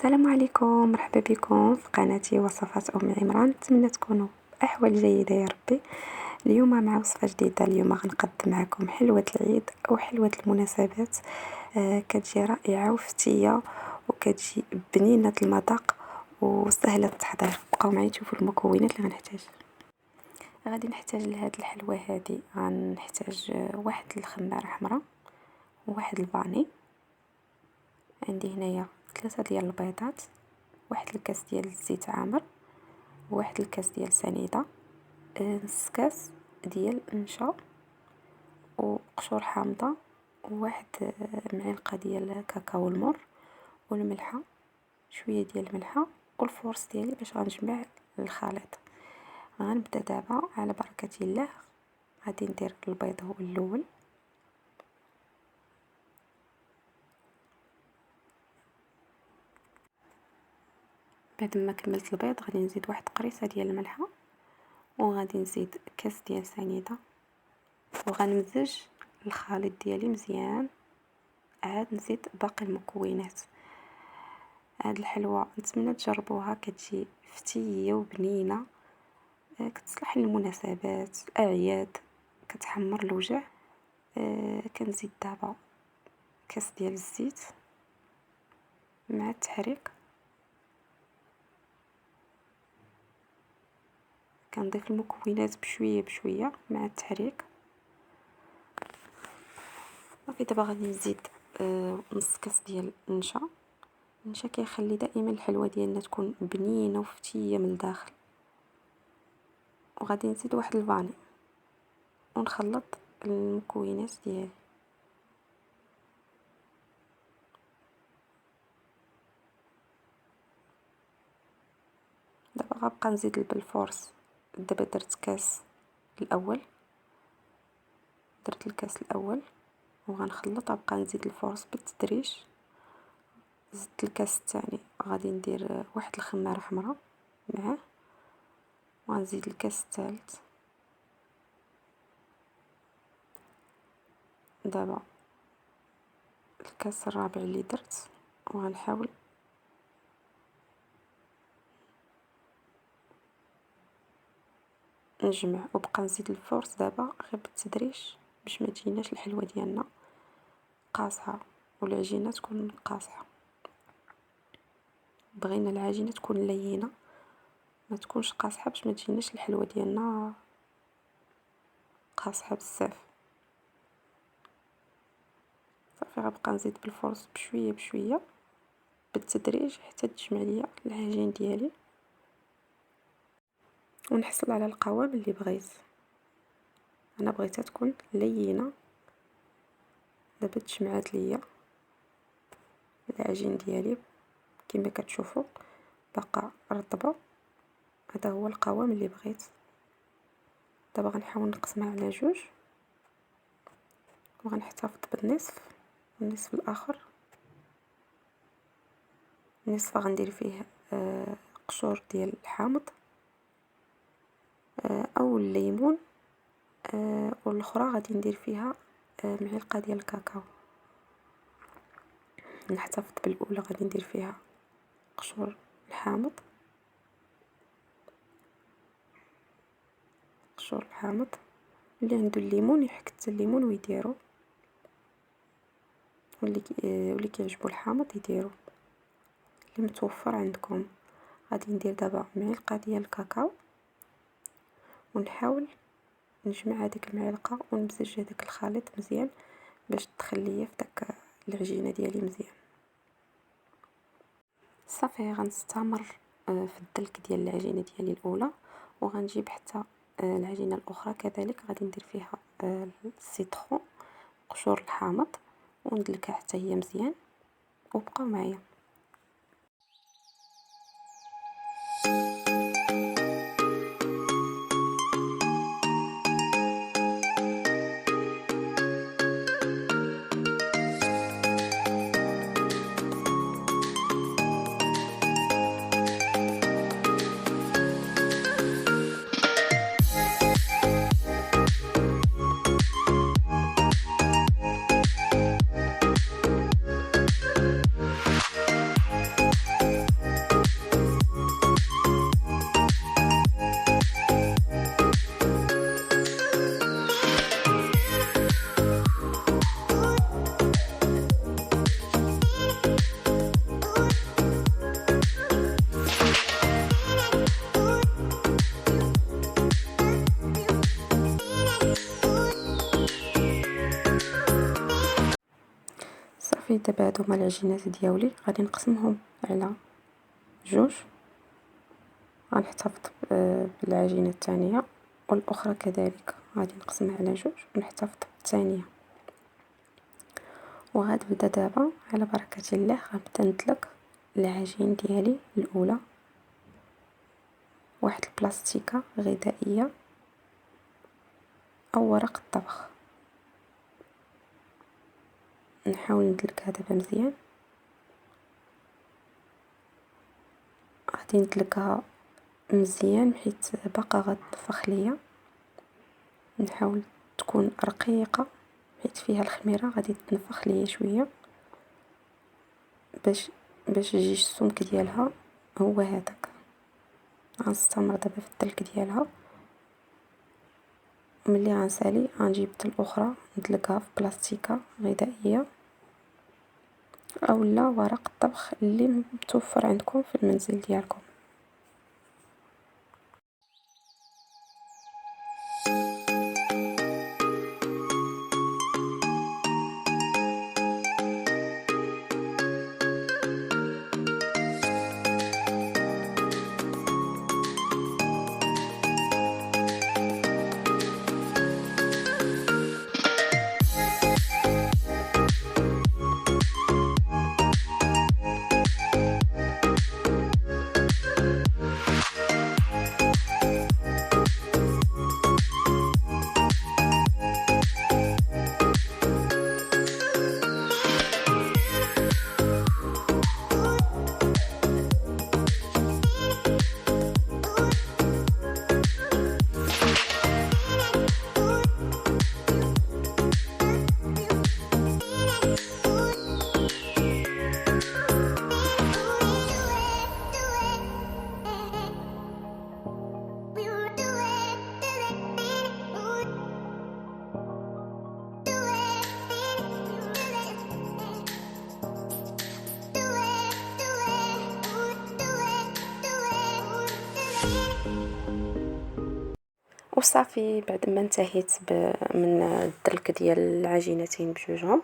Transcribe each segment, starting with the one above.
السلام عليكم، مرحبا بكم في قناتي وصفات أم عمران. نتمنى تكونوا بأحوال جيدة يا ربي. اليوم مع وصفة جديدة. اليوم غنقدم معكم حلوة العيد أو حلوة المناسبات. كتجي رائعة وفتية وكتجي بنينة المذاق وسهلة التحضير. بقاو معايا تشوفوا المكونات اللي غنحتاج. غادي نحتاج لهاد الحلوة هادي غنحتاج واحد الخمارة حمراء وواحد الفاني. عندي هنايا 3 ديال البيضات، واحد الكاس ديال الزيت عامر، واحد الكاس ديال سنيدة، نص كاس ديال النشا وقشور حامضة، وواحد معلقة ديال كاكاو المر والملحة، شوية ديال الملحة والفورس ديالي باش غنجمع الخليط. غنبدا دابا على بركة الله. غادي ندير البيض هو الاول. بعد ما كملت البيض غادي نزيد واحد قريصه ديال الملحه، وغادي نزيد كاس ديال سنيده، وغنمزج الخليط ديالي مزيان. عاد نزيد باقي المكونات. هاد الحلوه نتمنى تجربوها، كتجي فتيه وبنينه، كتصلح للمناسبات الاعياد، كتحمر الوجه. كنزيد دابا كاس ديال الزيت مع التحريك. كنضيف المكونات بشويه بشويه مع التحريك. صافي دابا غادي نزيد نص كاس ديال النشا. النشا كيخلي دائما الحلوه ديالنا تكون بنينه وفتيه من الداخل. وغادي نزيد واحد الفاني ونخلط المكونات ديالي. دابا غنبقى نزيد بالفورس. دابا درت كاس الاول، درت الكاس الاول وغنخلط. غنبقى نزيد الفورس بالتدريج. زدت الكاس الثاني، غادي ندير واحد الخماره حمراء معاه، وغنزيد الكاس الثالث. دابا الكاس الرابع اللي درت، وغنحاول نجمع وبقى نزيد الفورس دابا غير بالتدريج باش ما تجيناش الحلوه ديالنا قاصحه والعجينه تكون قاصحه. بغينا العجينه تكون لينه ما تكونش قاصحه باش ما تجيناش الحلوه ديالنا قاصحه بزاف. صافي غنبقى نزيد بالفورس بشويه بشويه بالتدريج حتى تجمع ليا العجين ديالي ونحصل على القوام اللي بغيت. انا بغيتها تكون لينه. دابا تجمعات ليا العجين ديالي كما كتشوفوا، بقى رطبه. هذا هو القوام اللي بغيت. دابا غنحاول نقسمها على جوج، وغنحتفظ بالنصف. النصف الاخر النصف غندير فيه قشور ديال الحامض او الليمون، والاخرى غادي ندير فيها معلقه ديال الكاكاو. نحتفظ بالاولى غادي ندير فيها قشور الحامض. قشور الحامض اللي عنده الليمون يحك حتى الليمون ويديرو، واللي كيعجبو الحامض يديرو اللي متوفر عندكم. غادي ندير دابا معلقه ديال الكاكاو ونحاول نجمع هذيك المعلقه ونمزج هذاك الخليط مزيان باش تدخل ليا في داك العجينه ديالي مزيان. صافي غنستمر في الدلك ديال العجينه ديالي الاولى، وغنجيب حتى العجينه الاخرى كذلك غادي ندير فيها السيترون قشور الحامض وندلكها حتى هي مزيان. وبقاو معايا. صافي دابا هادو هما العجينات دياولي، غادي نقسمهم على جوج. غنحتفظ بالعجينة الثانية، والاخرى كذلك غادي نقسمها على جوج ونحتفظ بالثانية. وغنبدا دابا على بركة الله غنبدا ندلك العجين ديالي الاولى واحد البلاستيكة غذائية او ورق الطبخ. نحاول ندلكها دابا مزيان، غادي ندلكها مزيان حيت باقا غتنفخ ليا. نحاول تكون رقيقة حيت فيها الخميرة، غادي تنفخ ليا شوية باش يجي السمك ديالها هو هذاك. غنستمر دابا في الدلك ديالها، ملي غنسالي غنجيب الاخرى ندلكها في بلاستيكة غذائية اولا ورق الطبخ اللي متوفر عندكم في المنزل ديالكم. وصافي بعد ما انتهيت من الدلك ديال العجينتين بجوجهم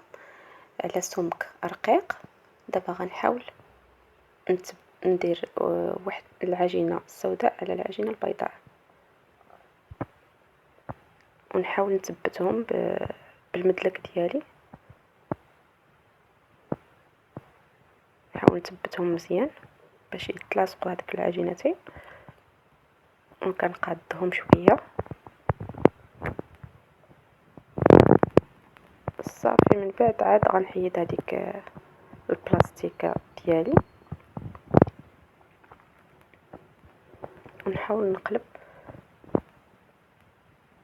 على سمك رقيق، دابا غنحاول ندير واحد العجينة السوداء على العجينة البيضاء، ونحاول نثبتهم بالمدلك ديالي. نحاول نثبتهم مزيان باش يتلاصقوا هذوك العجينتين، وكنقادهم شويه. صافي من بعد عاد غنحيد هذيك البلاستيكه ديالي ونحاول نقلب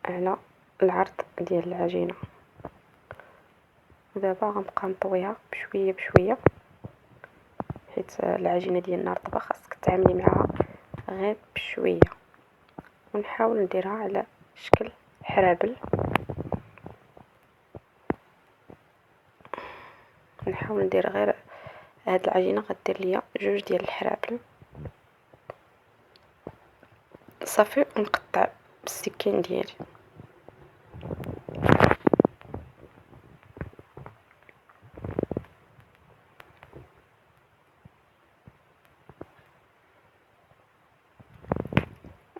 على العرض ديال العجينه. ودابا غنبقى نطويها بشويه بشويه حيت العجينه ديالنا رطبه، خاصك تعاملي معها غير بشويه. ونحاول نديرها على شكل حرابل، نحاول ندير غير هاد العجينه غدير ليا جوج ديال الحرابل. صافي ونقطع بالسكين ديالي.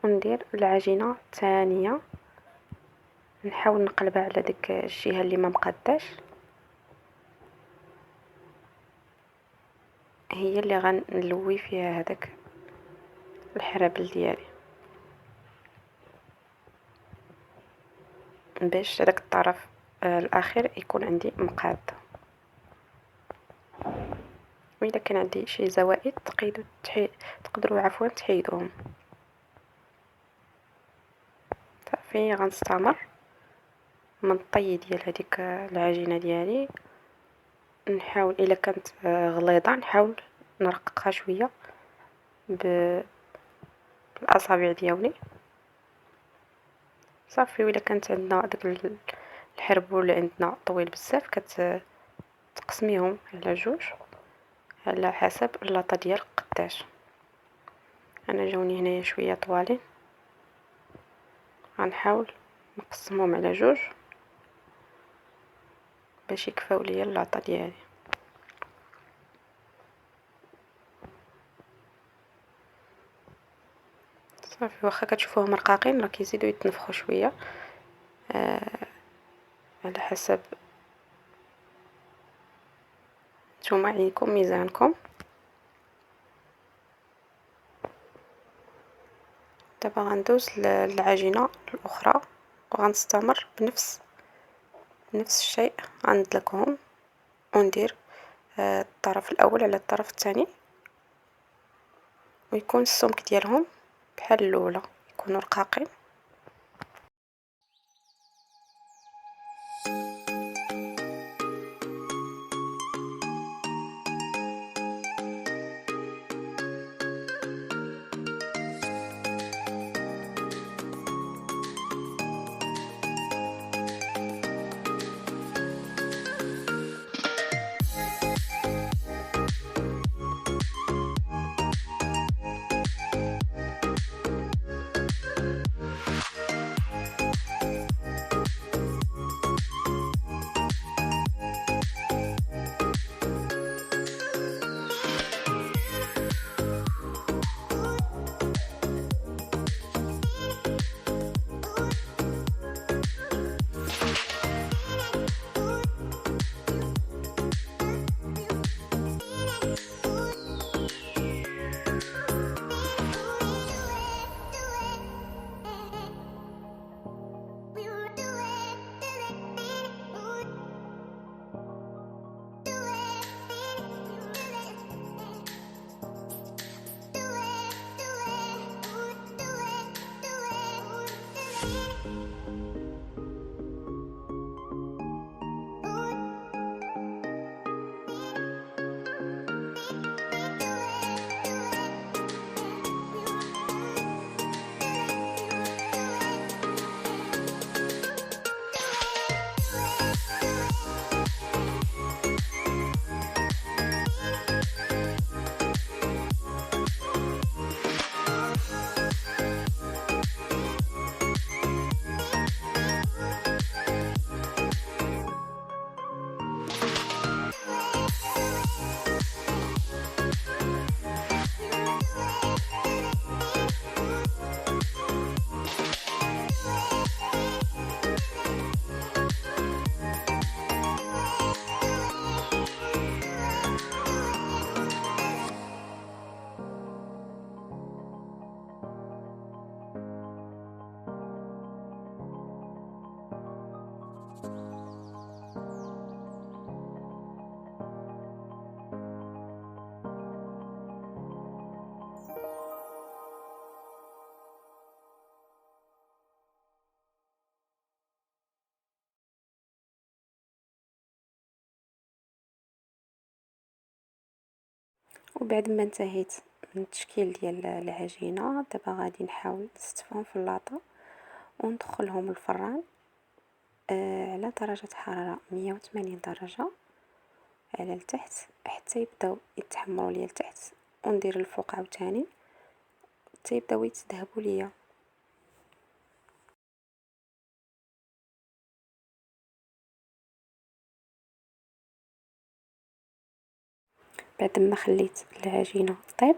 وندير العجينه الثانيه، نحاول نقلبها على ديك الجهه اللي ما مقاداش، هي اللي غنلوي فيها هذاك الحرابل ديالي باش هذاك الطرف الاخير يكون عندي مقاد. واذا كان عندي شي زوائد تقدروا عفوا تحيدوهم. صافي غنستمر من الطي ديال هذيك العجينه ديالي. نحاول الا كانت غليظه نحاول نرققها شويه بالاصابع ديالي. صافي وإلا كانت عندنا داك الحربول اللي عندنا طويل بزاف كتقسميهم على جوج على حسب اللاطه ديال قداش. انا جاوني هنايا شويه طوالين، غنحاول نقسمهم على جوج باش يكفاو ليا اللاطه ديالي. صافي واخا كتشوفوهم رقاقين راه كيزيدو يتنفخوا شويه على حسب نتوما عينكم ميزانكم. دابا غندوز للعجينه الاخرى وغنستمر بنفس الشيء. غندلكهم وندير الطرف الاول على الطرف الثاني ويكون السمك ديالهم بحال الاولى، يكونوا رقاقين. وبعد ما انتهيت من التشكيل ديال العجينه، دابا غادي نحاول نستفهم في اللاطه وندخلهم الفران على درجه حراره 180 درجه على التحت حتى يبداو يتحمروا ليا لتحت، وندير الفوق عاوتاني حتى يبداو يتذهبوا ليا. بعد ما خليت العجينه طيب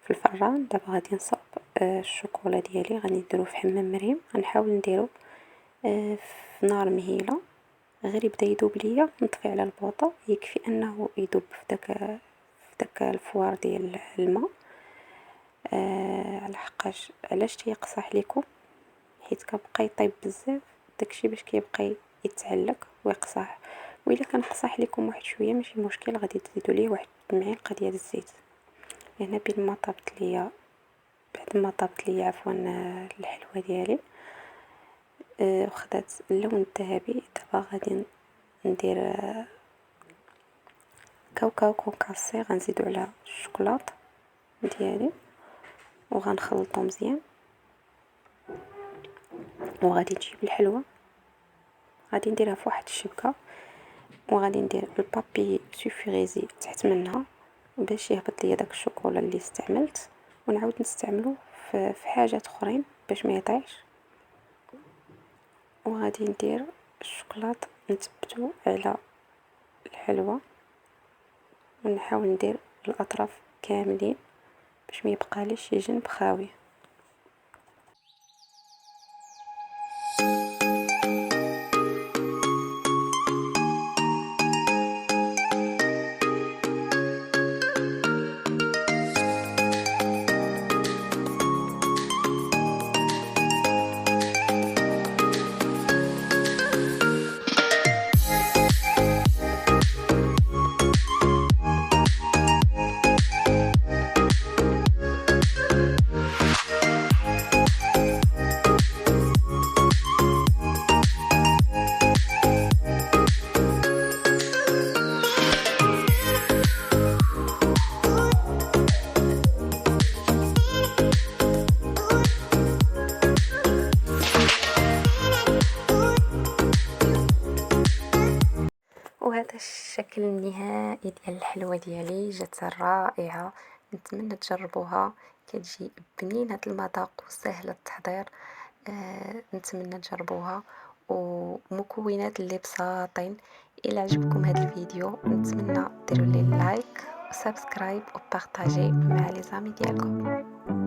في الفران، دابا غادي نصب الشوكولا ديالي. غادي نديرو في حمام مريم، غنحاول نديرو في نار مهيله غير يبدا يذوب ليا. نطفي على البوطه، يكفي انه يذوب في داك الفوار ديال الماء. على حقاش علاش تيقصح ليكم، حيت كبقى يطيب بزاف داكشي باش كيبقى يتعلق ويقصح. وإلا كان قصح ليكم واحد شويه ماشي مشكل، غادي تزيدوا ليه واحد معلقه ديال الزيت. هنا بين ما طابت ليا، بعد ما طابت ليا عفوا الحلوه ديالي وخدات اللون الذهبي، دابا غادي ندير كاوكاو كونكاسي. غنزيدو على الشوكولاط ديالي وغنخلطو مزيان. وغادي نجيب الحلوه، غادي نديرها في واحد الشبكه، وغادي ندير البابي سوفيغيزي تحت منها باش يهبط ليا داك الشوكولا اللي استعملت، ونعاود نستعملو في حاجات اخرين باش ما يطيحش. وغادي ندير الشوكولاط نثبتو على الحلوه، ونحاول ندير الاطراف كاملين باش ما يبقى لي شي جنب خاوي. الشكل النهائي ديال الحلوى ديالي جات رائعة، نتمنى تجربوها. كتجي بنينة المذاق وسهلة التحضير. نتمنى تجربوها، ومكونات اللي بساطين. الى عجبكم هذا الفيديو نتمنى ديروا لي لايك وسبسكرايب وبارطاجي مع لي زامي ديالكم.